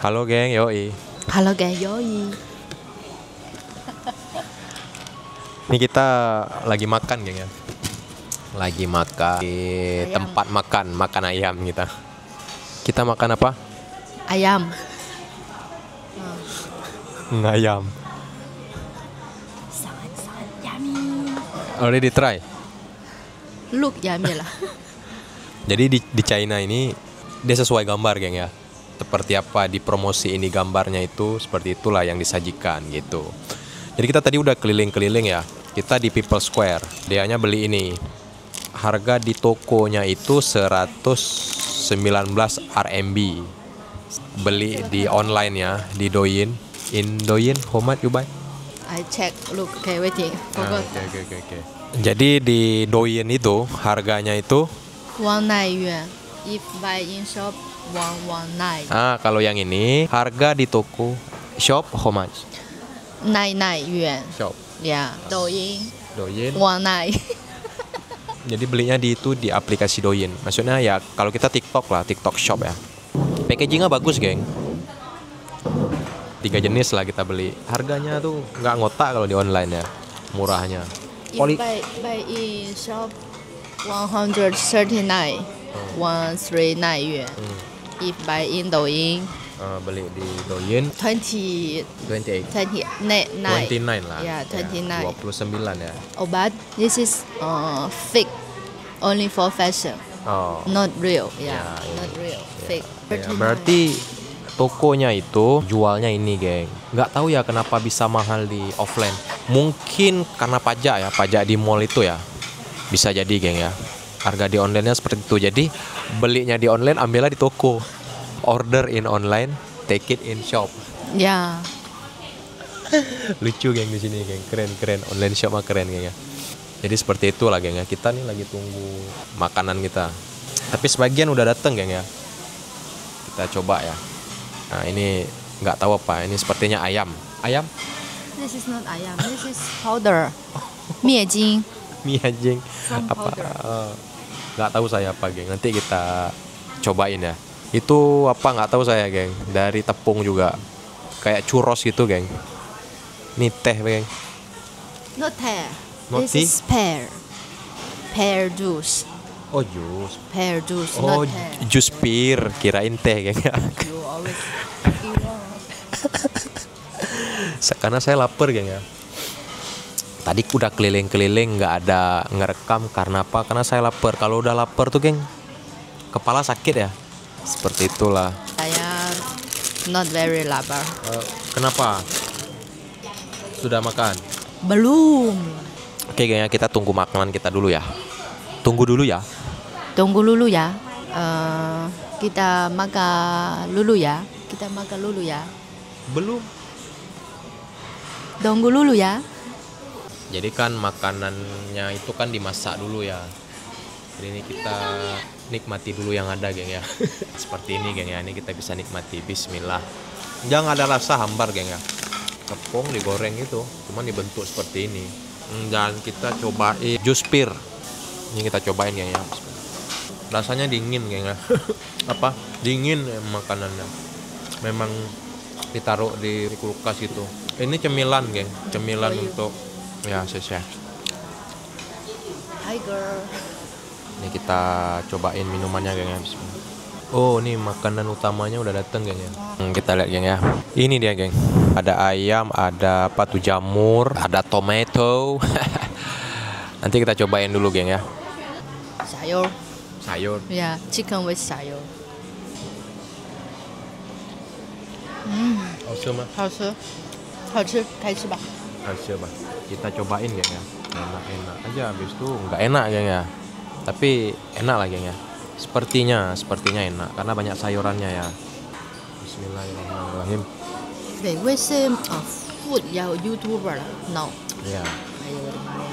Halo geng, yoi. Halo geng, yoi. Ini kita lagi makan geng ya. Lagi makan di Ayam. tempat makan ayam kita. Kita makan apa? Ayam. Ayam. Sangat yummy. Already try. Look yummy lah. Jadi di China ini dia sesuai gambar geng ya. Seperti apa di promosi ini gambarnya itu seperti itulah yang disajikan gitu. Jadi kita tadi udah keliling-keliling ya. Kita di People Square. Dianya beli ini. Harga di tokonya itu 119 RMB. Beli di online ya, di Douyin. In Douyin, how much you buy? I check. Look, okay, waiting. Forgot. Oke. Jadi di Douyin itu harganya itu 19 yuan. If buy in shop 119. kalau yang ini harga di toko shop how much? 99 yuan. Shop Ya, Douyin Douyin. 19. Jadi belinya di aplikasi Douyin. Maksudnya ya kalau kita TikTok lah, TikTok Shop ya. Packagingnya bagus, geng. 3 jenis lah kita beli. Harganya tuh nggak ngotak kalau di online ya, murahnya. If buy in shop 139. 139 yuan. If buy in Douyin Beli di Douyin 29 29 lah. Yeah, 29. 29 ya. Oh, but this is fake, only for fashion, Oh. not real. Ya, Not real, Ya. fake. Ya, berarti tokonya itu jualnya ini, geng. Nggak tahu ya kenapa bisa mahal di offline. Mungkin karena pajak ya, pajak di mall itu ya. Bisa jadi, geng ya. Harga di online-nya seperti itu. Jadi belinya di online, ambilnya di toko. Order in online, take it in shop. Ya, Lucu, geng, di sini, geng. Keren. Online shop mah keren, geng ya. Jadi seperti itulah, geng ya. Kita nih lagi tunggu makanan kita. Tapi sebagian udah dateng, geng ya. Kita coba ya. Nah, ini nggak tahu apa. Ini sepertinya ayam. Ayam? this is not ayam. This is powder. Mie jing. Mie anjing. Some Apa? powder. Nggak tahu saya apa, geng. Nanti kita cobain ya. Itu apa nggak tahu saya, geng. Dari tepung juga. Kayak churros gitu, geng. Ini teh, geng. Not pear. Not This tea? is pear. Pear juice. Oh, jus. Pear juice, Oh, not pear. jus pir. Kirain teh, geng. You always wrong. Karena saya lapar, geng ya. Tadi udah keliling-keliling nggak ada ngerekam karena apa? Karena saya lapar. Kalau udah lapar tuh, geng, kepala sakit ya. Seperti itulah. Saya not very lapar. Kenapa? Sudah makan? Belum. Oke, geng ya, kita tunggu makanan kita dulu ya. Tunggu dulu ya. Tunggu dulu ya. Kita makan dulu ya. Belum. Tunggu dulu ya. Jadi kan makanannya itu kan dimasak dulu ya. Jadi ini kita nikmati dulu yang ada, geng ya. Seperti ini, geng ya. Ini kita bisa nikmati. Bismillah. Jangan ada rasa hambar, geng ya. Tepung digoreng itu, cuman dibentuk seperti ini. Dan kita cobain jus pir. Ini kita cobain, geng ya. Bismillah. Rasanya dingin, geng ya. Apa? Dingin makanannya. Memang ditaruh di kulkas gitu. Ini cemilan, geng. Cemilan untuk ya, saya. Hi girl. Ini kita cobain minumannya, geng ya. Bismillah. Oh, ini makanan utamanya udah dateng, geng ya. Kita lihat, geng ya. Ini dia, geng. Ada ayam, ada apa tuh, jamur, ada tomato. Nanti kita cobain dulu, geng ya. Sayur. Sayur. Yeah, chicken with sayur. 好吃，好吃，开始吧。 Coba kita cobain, geng ya. Enak aja, habis itu nggak enak, geng ya. Tapi enak lah, geng ya. Sepertinya enak karena banyak sayurannya ya. Bismillahirrahmanirrahim. 对，为是food 要 YouTuber 了，no。 Ya. 哎呦我的妈呀！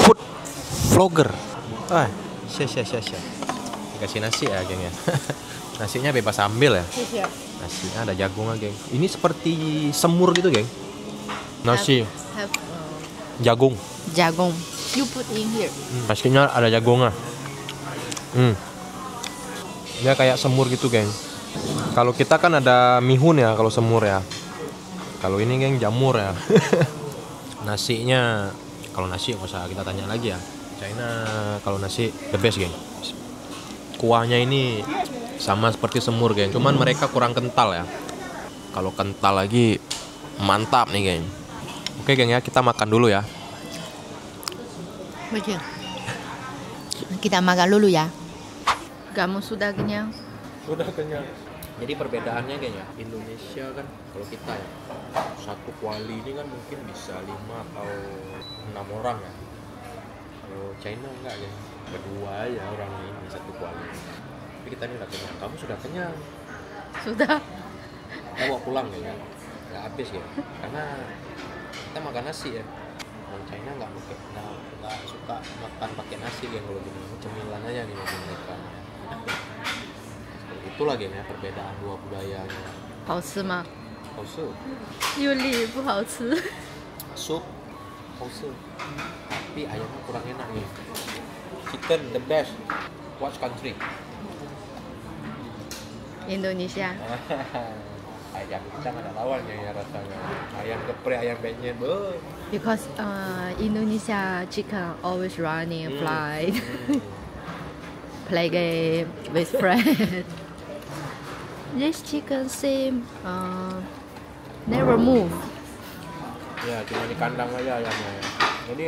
Food vlogger. Syah. Dikasih nasi ya, geng ya. Nasinya bebas ambil ya. 谢谢。 Nasinya ada jagungnya, geng. Ini seperti semur gitu, geng. Nasi Have jagung. jagung. You put in here. Nasinya ada jagungnya. Dia kayak semur gitu, geng. Kalau kita kan ada mihun ya, kalau semur ya. Kalau ini geng jamur ya. Nasinya, kalau nasi nggak usah kita tanya lagi ya. China kalau nasi the best geng. Kuahnya ini sama seperti semur geng, cuman mereka kurang kental ya. Kalau kental lagi mantap nih geng. Oke geng ya, kita makan dulu ya. Betul. Kita makan dulu ya. Kamu sudah kenyang? Sudah kenyang. Jadi perbedaannya kayaknya Indonesia kan kalau kita ya satu kuali ini kan mungkin bisa 5 atau 6 orang ya. Kalau China enggak ya, berdua aja orang ini satu kuali. Tapi kita ini udah kenyang. Kamu sudah kenyang? Sudah. Kita bawa pulang kayaknya. Nggak habis ya. Karena kita makan nasi ya. Orang China nggak suka makan pakai nasi ya kalau gini. Cemilan aja nih bagi mereka. Itulah gengnya perbedaan dua budayanya. 好吃吗？好吃，又腻不好吃。 sup, 好吃。Tapi ayamnya kurang enak nih. Chicken the best. What country? Indonesia. Ayam kita nggak ada lawannya ya rasanya. Ayam geprek, ayam penyet, beuh. Because Indonesia chicken always running, fly, play game with friends. This chicken seem never move. Ya cuma di kandang aja ayamnya ya. Jadi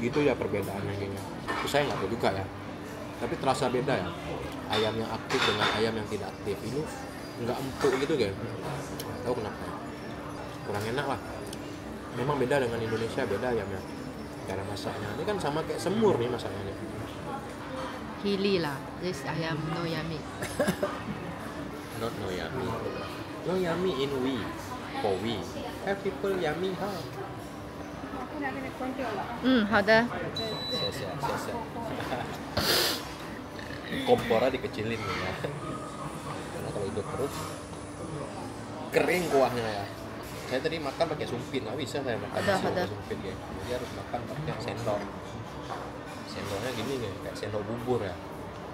gitu ya perbedaannya kayaknya. Itu saya nggak tahu juga ya. Tapi terasa beda ya. Ayam yang aktif dengan ayam yang tidak aktif ini nggak empuk gitu kan. Nggak tahu kenapa. Kurang enak lah. Memang beda dengan Indonesia, beda ayamnya. Cara masaknya. Ini kan sama kayak semur nih masaknya. Hili lah. This ayam no yummy. Not no yummy. No yummy in we. For we. Have people yummy huh? 好的。 Siap. Kompornya dikecilin ya. Karena kalau hidup terus kering kuahnya ya. Saya tadi makan pakai sumpit, nggak bisa saya makan nasi pakai sumpit ya. Jadi harus makan pakai sendok. Sendoknya gini nih, kayak sendok bubur ya.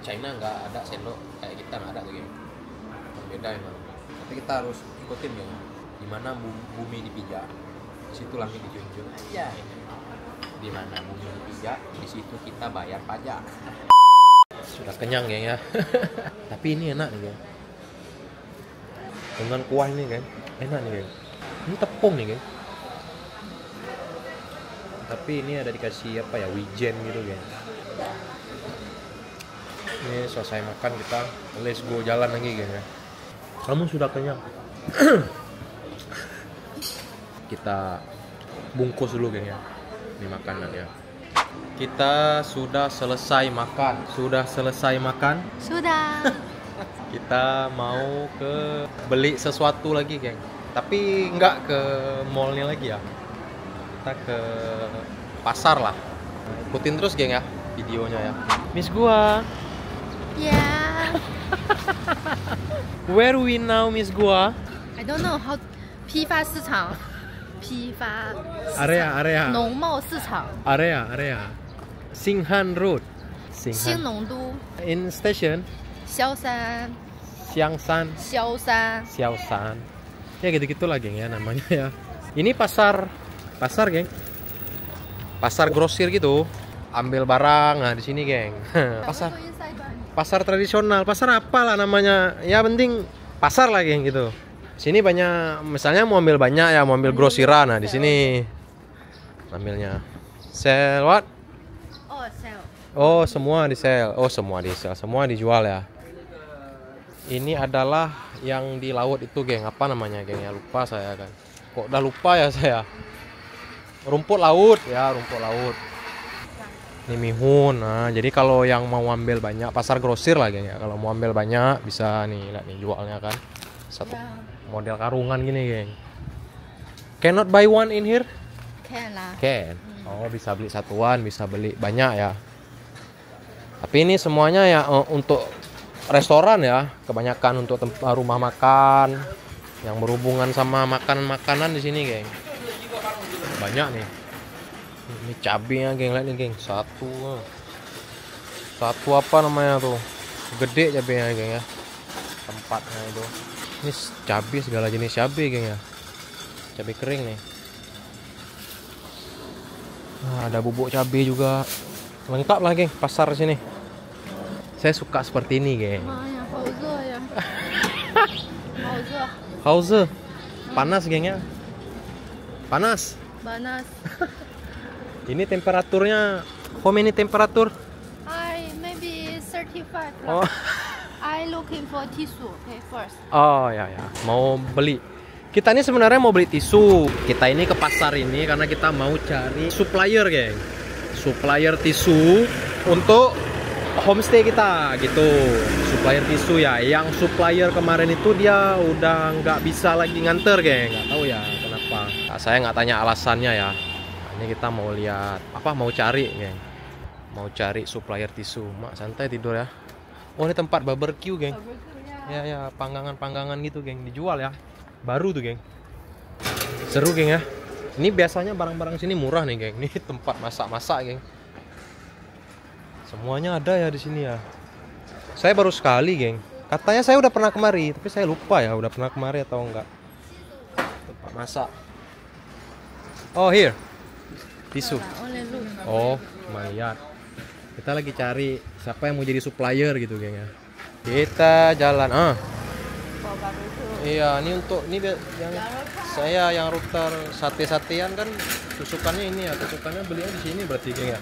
China nggak ada sendok kayak kita, nggak ada tuh gitu. Beda emang. Tapi kita harus ikutin ya. Di mana bumi dipijak, di situ langit dijunjung. Ya. Di mana bumi dipijak, di situ kita bayar pajak. Sudah kenyang geng ya. Tapi ini enak nih geng. Dengan kuah ini kan, enak nih geng. Ini tepung nih geng. Tapi ini ada dikasih apa ya, wijen gitu geng. Ini selesai makan kita, let's go jalan lagi geng ya. Kamu sudah kenyang. Kita bungkus dulu geng ya. Ini makanan ya. Kita sudah selesai makan. Sudah selesai makan. Sudah. Kita mau ke beli sesuatu lagi geng. Tapi nggak ke mallnya lagi ya. Kita ke pasar lah. Ikutin terus geng ya videonya ya. Miss gua. Yeah. Where we now Miss gua? I don't know how. 批发市场。批发。 Area. 农贸市场。 Area. Singhan Road. 新农都。 In station. 萧山。 Siangsan. 萧山。 Xiaoshan. Ya gitu-gitu lah geng ya namanya ya. Ini pasar geng. Pasar grosir gitu. Ambil barang nah di sini geng. Pasar tradisional. Pasar apa lah namanya? Ya penting pasar lah geng gitu. Sini banyak, misalnya mau ambil banyak ya, mau ambil grosiran. Nah di sini ambilnya sell what? Oh, sell. Oh semua di sell. Oh semua di sell. Semua dijual ya. Ini adalah yang di laut itu geng. Apa namanya geng ya? Lupa saya kan. Kok udah lupa ya saya. Rumput laut ya, rumput laut. Ini mihun. Nah jadi kalau yang mau ambil banyak, pasar grosir lah geng ya. Kalau mau ambil banyak bisa nih, lihat nih jualnya kan. Satu model karungan gini geng. Cannot buy one in here? Can lah. Can. Oh bisa beli satuan, bisa beli banyak ya. Tapi ini semuanya ya untuk restoran ya, kebanyakan untuk rumah makan yang berhubungan sama makanan di sini geng. Banyak nih. Ini cabenya geng, lihat nih geng. Satu apa namanya tuh? Gede cabenya geng ya. tempatnya itu. Ini cabai, segala jenis cabai geng ya. Cabai kering nih. Nah, ada bubuk cabai juga. Lengkap lah geng, pasar sini. Saya suka seperti ini geng. Hauze. Panas geng ya. Panas. Panas. Ini temperaturnya, how many temperatur? Maybe 35. Oh. I looking for tissue. Okay, first. Oh ya, mau beli. Kita ini sebenarnya mau beli tisu. Kita ini ke pasar ini karena kita mau cari supplier geng. Supplier tisu untuk homestay kita gitu. Supplier tisu ya. Yang supplier kemarin itu dia udah nggak bisa lagi nganter geng. Nggak tahu ya kenapa. Nah, saya nggak tanya alasannya ya. Ini kita mau lihat mau cari geng, mau cari supplier tisu. Mak santai tidur ya. Oh ini tempat barbecue geng. Ya panggangan gitu geng, dijual ya, baru tuh geng. Seru geng ya. Ini biasanya barang-barang sini murah nih geng. Ini tempat masak-masak geng. Semuanya ada ya di sini ya. Saya baru sekali geng. Katanya saya udah pernah kemari, tapi saya lupa ya udah pernah kemari atau enggak. Tempat masak. Oh here. Tisu. Oh, lumayan. Kita lagi cari siapa yang mau jadi supplier gitu geng ya. Kita jalan. Iya, ini untuk yang saya yang router sate-satean kan tusukannya ini ya. Tusukannya belinya di sini berarti geng ya.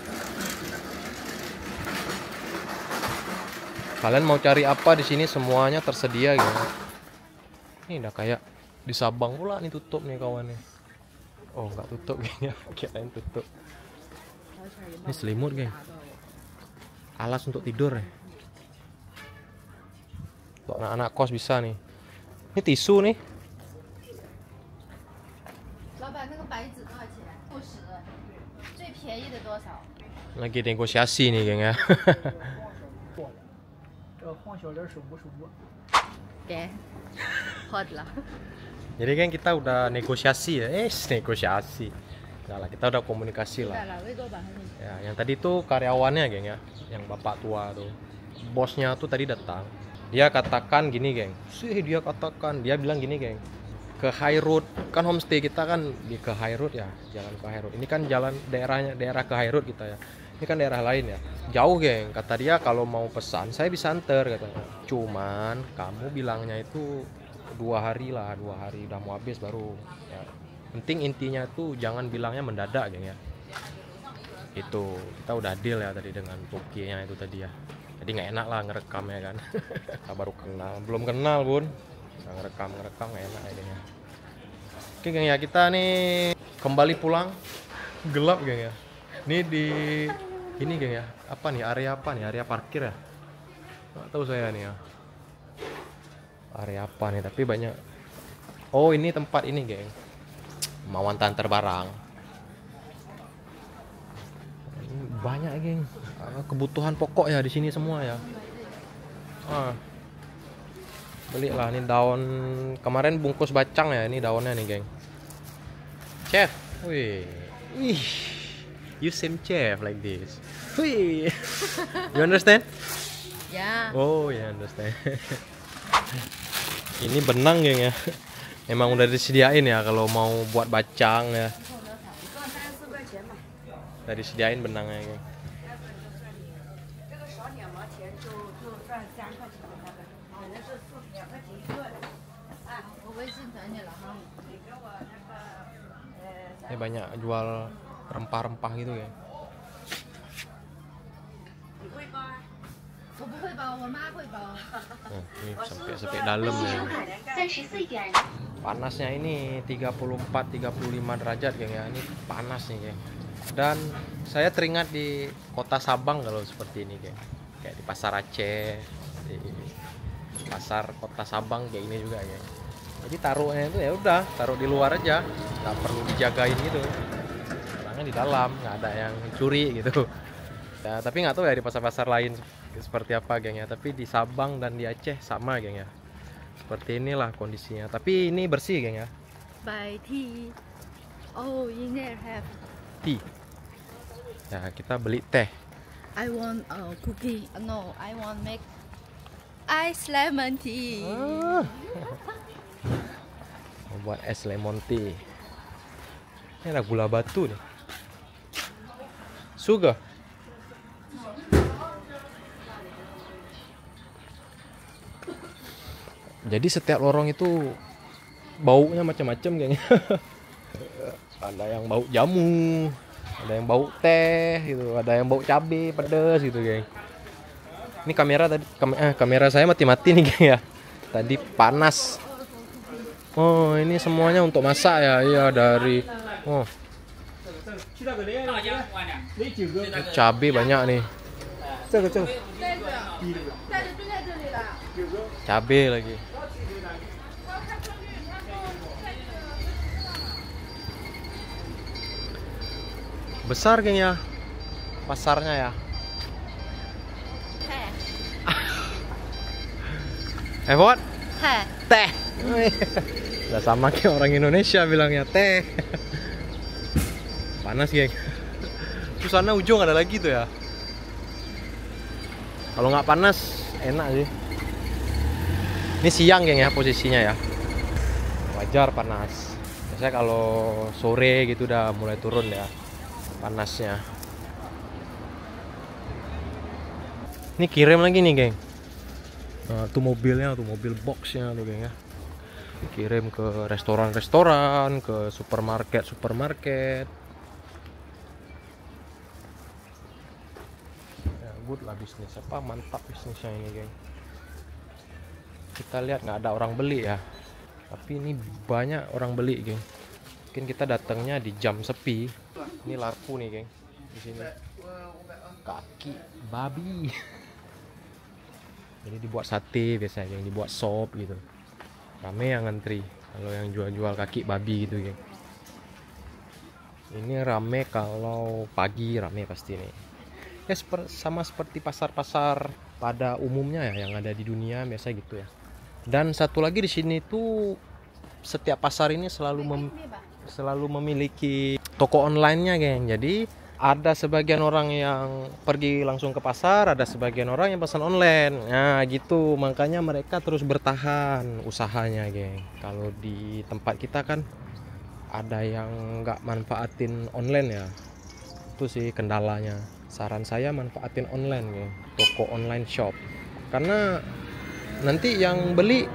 Kalian mau cari apa di sini semuanya tersedia geng. Ini udah kayak di Sabang pula nih tutup nih kawannya. Oh nggak tutup geng ya, kirain tutup. Ini selimut geng, alas untuk tidur ya. Untuk anak-anak kos bisa nih. Ini tisu nih. Lagi negosiasi nih geng ya. Hot lah. Jadi kan kita udah negosiasi ya, negosiasi. Enggak lah, kita udah komunikasi lah. Ya, yang tadi tuh karyawannya geng ya, yang bapak tua tuh. Bosnya tuh tadi datang. Dia katakan gini geng, dia bilang gini geng. Ke High Road, kan homestay kita kan di ke High Road ya, jalan ke High Road. Ini kan jalan daerah ke High Road kita ya. Ini kan daerah lain ya. Jauh geng, kata dia kalau mau pesan saya bisa anter katanya. Cuman kamu bilangnya itu 2 hari udah mau habis baru ya. Penting intinya tuh jangan bilangnya mendadak geng ya. Itu kita udah deal ya tadi dengan Tokinya itu tadi ya. Jadi nggak enak lah ngerekamnya kan. Kita baru kenal, belum kenal bun. Nah, ngerekam nggak enak ya. Oke geng ya, kita nih kembali pulang. Gelap geng ya. Ini di ini geng ya. Apa nih area parkir ya? Nggak tahu saya nih ya. Area apa nih, tapi banyak. Oh ini tempat ini geng, mau antar barang. Banyak geng, kebutuhan pokok ya di sini semua ya. Belilah nih daun, kemarin bungkus bacang ya, ini daunnya nih geng. Chef, wih, you same chef like this. Wih, you understand? Ya. Oh ya understand. Ini benang geng ya. Emang udah disediain ya kalau mau buat bacang ya. Udah disediain benangnya geng. Ini banyak jual rempah-rempah gitu ya. Ini sampai dalam ya. Panasnya ini 34-35 derajat geng ya. Ini panas nih geng. Dan saya teringat di kota Sabang kalau seperti ini geng. Kayak di pasar Aceh, di pasar kota Sabang kayak ini juga geng. Jadi taruhnya itu ya udah taruh di luar aja, nggak perlu dijagain gitu. Barangnya di dalam, nggak ada yang curi gitu. Ya, tapi nggak tahu ya di pasar-pasar lain seperti apa geng ya. Tapi di Sabang dan di Aceh sama geng ya. Seperti inilah kondisinya. Tapi ini bersih geng ya. Buy tea. Oh, in there have. Tea. Ya kita beli teh. I want cookie. No, I want make ice lemon tea. Mau buat es lemon tea. Ini ada gula batu nih. Sugar. Jadi setiap lorong itu baunya macam-macam kayaknya. Ada yang bau jamu, ada yang bau teh gitu, ada yang bau cabai pedas gitu, geng. Ini kamera tadi kamera saya mati-mati nih, geng ya. Tadi panas. Oh, ini semuanya untuk masak ya. Iya, dari cabai banyak nih. Cabai lagi. Besar, geng ya. Pasarnya ya. What? Teh. Teh. Udah sama kayak orang Indonesia bilangnya teh. Panas, geng. Terus sana ujung ada lagi tuh ya. Kalau nggak panas enak sih. Ini siang, geng ya, posisinya ya. Wajar panas. Biasanya kalau sore gitu udah mulai turun ya panasnya. Ini kirim lagi nih, geng. Nah, tuh mobilnya, tuh mobil boxnya tuh, geng ya. Kirim ke restoran-restoran, ke supermarket. Ya, good lah bisnis. Apa mantap bisnisnya ini, geng. Kita lihat nggak ada orang beli ya. Tapi ini banyak orang beli, geng. Mungkin kita datangnya di jam sepi. Ini laku nih, geng. Di sini kaki babi. Jadi dibuat sate biasanya, yang dibuat sop gitu. Rame yang ngantri kalau yang jual-jual kaki babi gitu, geng. Ini rame kalau pagi, rame pasti nih. Ya sama seperti pasar-pasar pada umumnya ya yang ada di dunia biasa gitu ya. Dan satu lagi di sini tuh setiap pasar ini selalu memiliki toko online-nya, geng. Jadi ada sebagian orang yang pergi langsung ke pasar, ada sebagian orang yang pesan online. Nah gitu, makanya mereka terus bertahan usahanya, geng. Kalau di tempat kita kan ada yang nggak manfaatin online ya. Itu sih kendalanya. Saran saya manfaatin online, geng. Toko online shop. Karena nanti yang beli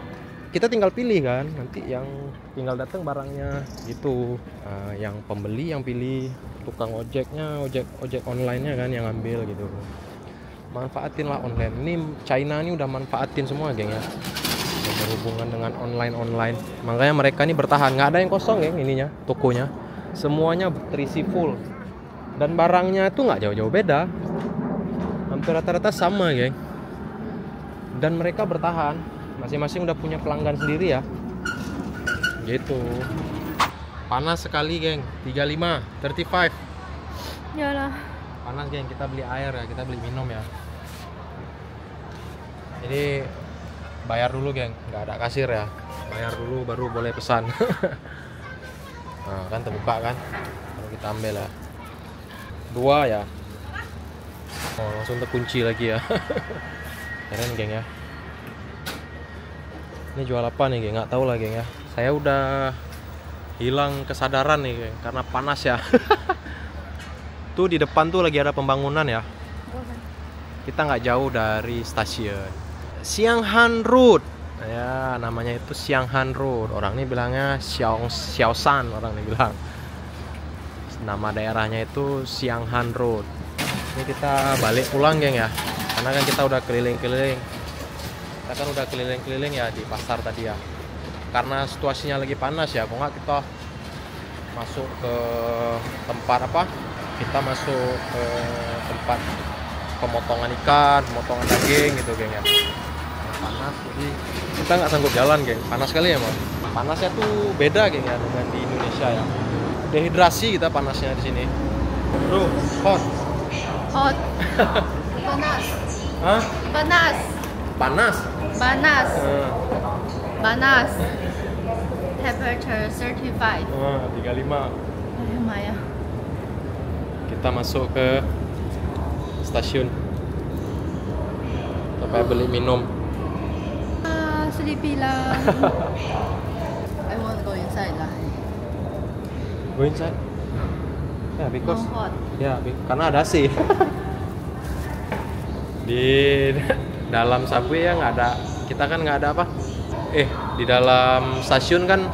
kita tinggal pilih kan, nanti yang tinggal datang barangnya gitu. Yang pembeli yang pilih, tukang ojeknya ojek online-nya kan yang ambil gitu. Manfaatin lah online. Ini China ini udah manfaatin semua, geng ya. Yang berhubungan dengan online. Makanya mereka ini bertahan, nggak ada yang kosong, geng, ininya tokonya. Semuanya terisi full. Dan barangnya itu nggak jauh-jauh beda. Hampir rata-rata sama, geng. Dan mereka bertahan. Masing-masing udah punya pelanggan sendiri ya. Gitu. Panas sekali, geng. 35. Yalah. Panas, geng. Kita beli air ya, kita beli minum ya. Jadi bayar dulu, geng. Nggak ada kasir ya. Bayar dulu baru boleh pesan. Nah, kan terbuka kan. Kalau kita ambil ya. 2 ya. Oh, langsung terkunci lagi ya. Keren, geng ya. Ini jual apa nih, geng? Nggak tahu lah, geng ya. Saya udah hilang kesadaran nih, geng, karena panas ya. Tuh di depan tuh lagi ada pembangunan ya. Kita nggak jauh dari stasiun Xianghan Road. Ya, namanya itu Xianghan Road. Orang ini bilangnya Xiaoshan, orang ini bilang. Nama daerahnya itu Xianghan Road. Ini kita balik pulang, geng ya. Karena kan kita udah keliling-keliling. Kita kan udah keliling-keliling ya di pasar tadi ya. Karena situasinya lagi panas ya, kok nggak kita masuk ke tempat apa? Kita masuk ke tempat pemotongan ikan, pemotongan daging gitu, geng ya. Panas, jadi kita nggak sanggup jalan, geng. Panas sekali ya, Mas. Panasnya tuh beda, geng ya, dengan di Indonesia ya. Dehidrasi kita panasnya di sini. Bro, hot. Hot. Panas. Hah? Panas. Panas. Panas. Panas. Temperature 35. 35. Lumayan. Kita masuk ke stasiun. Sampai beli minum. sleepy lah. I want to go inside lah. Go inside. Ya, because No hot. ya karena ada AC. Di dalam subway ya nggak ada, kita kan nggak ada apa? Di dalam stasiun kan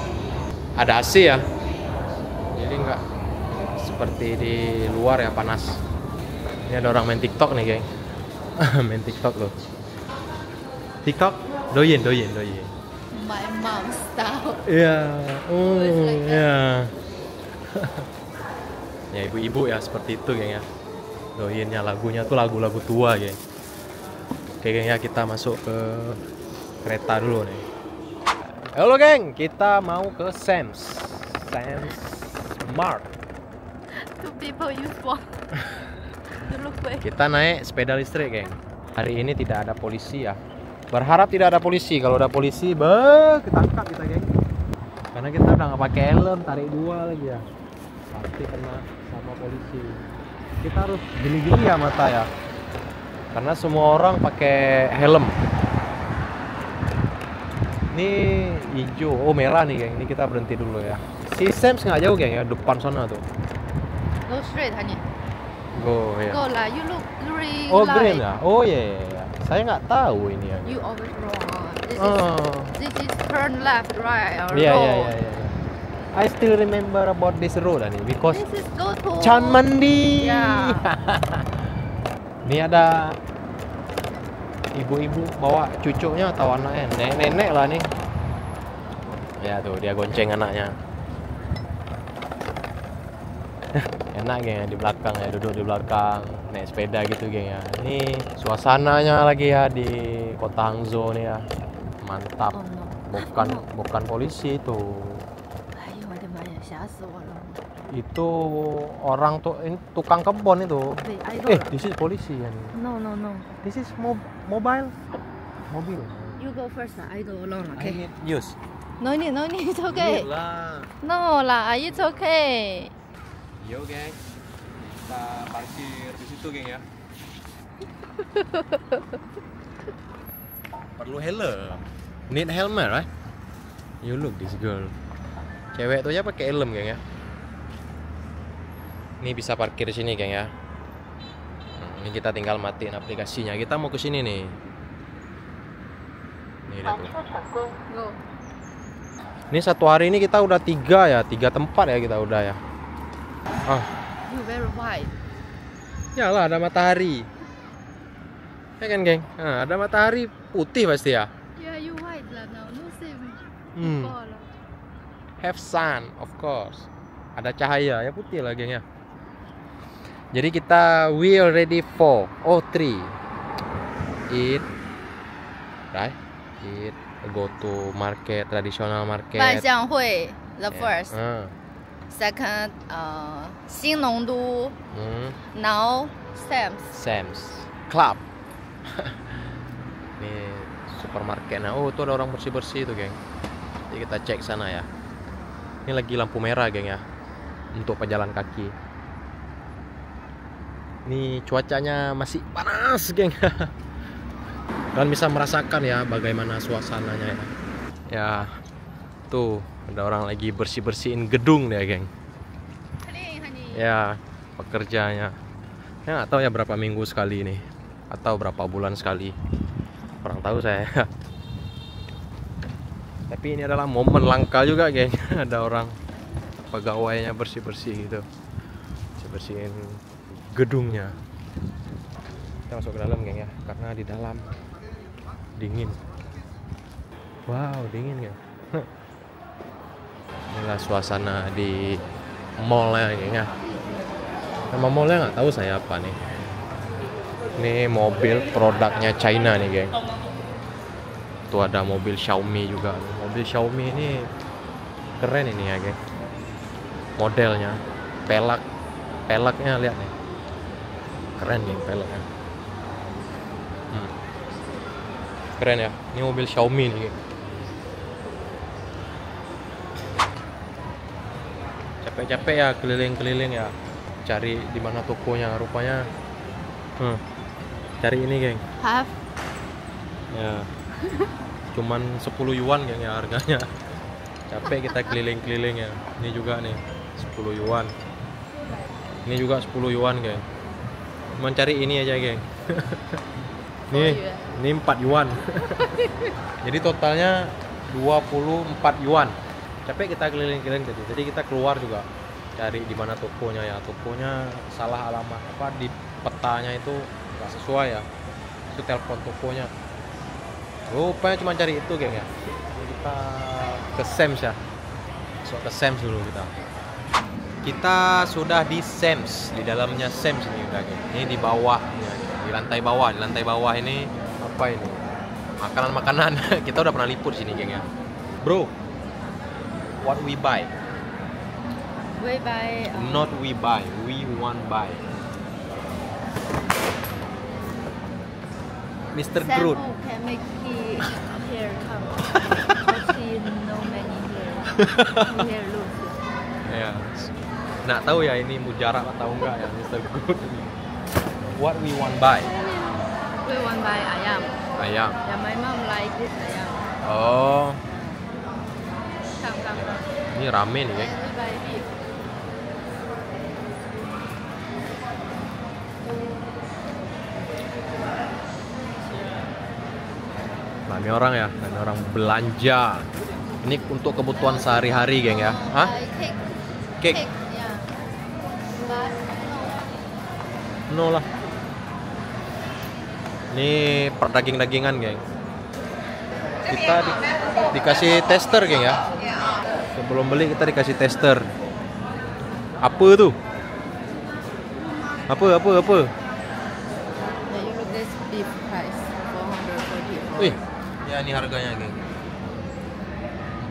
ada AC ya. Jadi nggak seperti di luar ya panas. Ini ada orang main TikTok nih, geng. Main TikTok loh. TikTok, doyin. My mom style. Iya, it's like that. iya. Ya ibu-ibu ya seperti itu, geng ya. Doyinnya lagunya tuh lagu-lagu tua, geng. Oke, geng ya, kita masuk ke kereta dulu nih. Halo, geng, kita mau ke Sam's Mart. Two people use one. Dulu gue. Kita naik sepeda listrik, geng. Hari ini tidak ada polisi ya. Berharap tidak ada polisi. Kalau ada polisi, ketangkap kita, geng. Karena kita udah nggak pakai helm, tarik dua lagi ya. Pasti kena sama polisi. Kita harus gini-gini ya mata ya. Karena semua orang pakai helm. Ini hijau, merah nih, geng. Ini kita berhenti dulu ya. Si Sam's nggak jauh, geng ya, depan sana tuh. Go straight, honey. Go ya. Go lah. You look green. Oh, light. green ya. Oh iya. Saya nggak tahu ini ya. You always wrong. Oh. This is turn left, right, or Iya. road. I still remember about this road nih because This is go to Chan Mandi. Ya. Ini ada ibu-ibu bawa cucunya atau anaknya, nenek lah nih. Ya tuh dia gonceng anaknya. Enak, geng ya, di belakang ya, duduk di belakang naik sepeda gitu, geng ya. Ini suasananya lagi ya di kota Hangzhou nih ya. Mantap. Oh no. Bukan polisi itu. 哎呦我的妈呀，吓死我了！ Itu orang tuh, ini tukang kebun itu. Wait, I go. This is polisi ya. No. This is mobile. Mobil. You go first. I go alone. I Okay. need use. No need. It's okay. Lah. No lah, it's okay. Yo, geng. Kita parkir di situ, geng ya. Perlu helm. Need helmet, right? You look this girl. Cewek tuh ya pakai helm, geng ya. Ini bisa parkir di sini, geng ya. Ini kita tinggal matiin aplikasinya. Kita mau ke sini nih. Nih lihat tuh. Go. Ini satu hari ini kita udah 3 tempat ya kita udah ya. You very white. Yalah, ada matahari. Ya kan, geng? Nah, ada matahari putih pasti ya. Yeah, you white lah now. No same. Hmm. Before lah. Have sun, of course. Ada cahaya, ya putih lah, geng ya. Jadi kita we already 3 eat, right? Eat, go to market, traditional market. 万象汇 the first. Ah. Second, 新农都. Now, Sam's Club. Ini supermarket. Nah, tuh ada orang bersih-bersih tuh, geng. Jadi kita cek sana ya. Ini lagi lampu merah, geng ya. Untuk pejalan kaki. Ini cuacanya masih panas, geng. Kalian bisa merasakan ya bagaimana suasananya ya. Ya, tuh ada orang lagi bersih-bersihin gedung deh, geng. Clean, honey. Ya, pekerjanya. Ya nggak tahu ya berapa minggu sekali nih, atau berapa bulan sekali. Kurang tahu saya. Tapi ini adalah momen langka juga, geng. Ada orang pegawainya bersih-bersih gitu, bersih-bersihin gedungnya. Kita masuk ke dalam, geng ya, karena di dalam dingin. Wow, dingin ya. Inilah suasana di mall-nya, geng ya. Nama mallnya nggak tahu saya apa nih. Ini mobil produknya China nih, geng. Tuh ada mobil Xiaomi juga. Mobil Xiaomi ini keren ini ya, geng. Modelnya, pelaknya lihat nih. Keren nih pelaknya. Keren ya. Ini mobil Xiaomi nih, geng. Capek-capek ya keliling-keliling ya. Cari di mana tokonya, rupanya. Cari ini, geng. Have. Ya. cuman 10 yuan geng ya harganya. Capek kita keliling-keliling ya. Ini juga nih 10 yuan. Ini juga 10 yuan geng. Cuman cari ini aja geng. Nih, ini 4 yuan. Jadi totalnya 24 yuan. Capek kita keliling-keliling tadi. Jadi kita keluar juga cari di mana tokonya ya. Tokonya salah alamat apa di petanya itu nggak sesuai ya. Itu telepon tokonya. Rupanya cuma cari itu geng ya. Jadi kita ke Sam's ya. Masuk ke Sam's dulu kita. Kita sudah di Sam's, di dalamnya Sam's ini udah geng. Ini di bawah, di lantai bawah. Di lantai bawah ini apa ini? Makanan-makanan. Kita udah pernah liput sini geng ya. Bro, what we buy? We buy. Not we buy, we want buy. Mr. Groot. Sample can make the hair come. But he no many hair. Hair look. Ya, nggak tahu ya ini mujarab atau enggak ya Mr. Groot ini. What we want buy? We want buy ayam. Ayam. Yeah, my mom like this ayam. Oh, Come. ini rame nih geng. We buy beef. Rame orang ya, rame orang belanja. Ini untuk kebutuhan sehari-hari geng ya. Hah? Cake. Cake? Yeah. But No lah. Ini per daging-dagingan geng. Kita dikasih tester geng ya. Sebelum beli kita dikasih tester. Apa tuh? Apa? yeah, you look this beef price 440. Wih, ya ini harganya geng.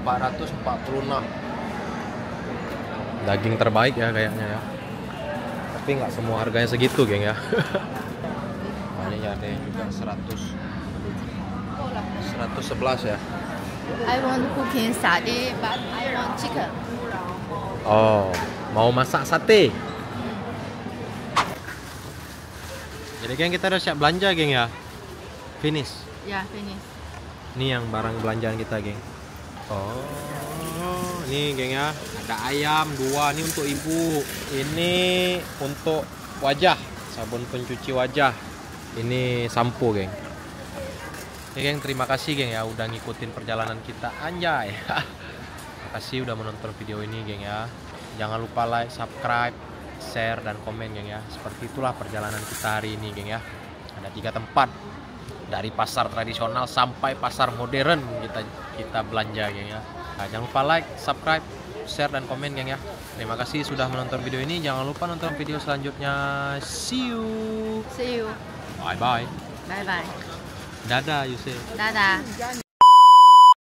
446. Daging terbaik ya kayaknya ya. Tapi nggak semua harganya segitu geng ya. Nah, ini ada yang juga 111 ya. I want cooking sate, but I want chicken. Oh, mau masak sate. Jadi geng kita udah siap belanja geng ya. Finish. Yeah, finish. Ini yang barang belanjaan kita geng. Oh, ini geng ya. Ada ayam 2, ini untuk ibu. Ini untuk wajah, sabun pencuci wajah. Ini sampo geng. Ya geng, terima kasih geng ya udah ngikutin perjalanan kita, anjay. Makasih udah menonton video ini geng ya. Jangan lupa like, subscribe, share, dan komen geng ya. Seperti itulah perjalanan kita hari ini geng ya. Ada 3 tempat, dari pasar tradisional sampai pasar modern kita belanja geng ya. Nah, jangan lupa like, subscribe, share, dan komen geng ya. Terima kasih sudah menonton video ini. Jangan lupa nonton video selanjutnya. See you. See you. Bye bye. Bye bye. Dadah, you say. Dadah.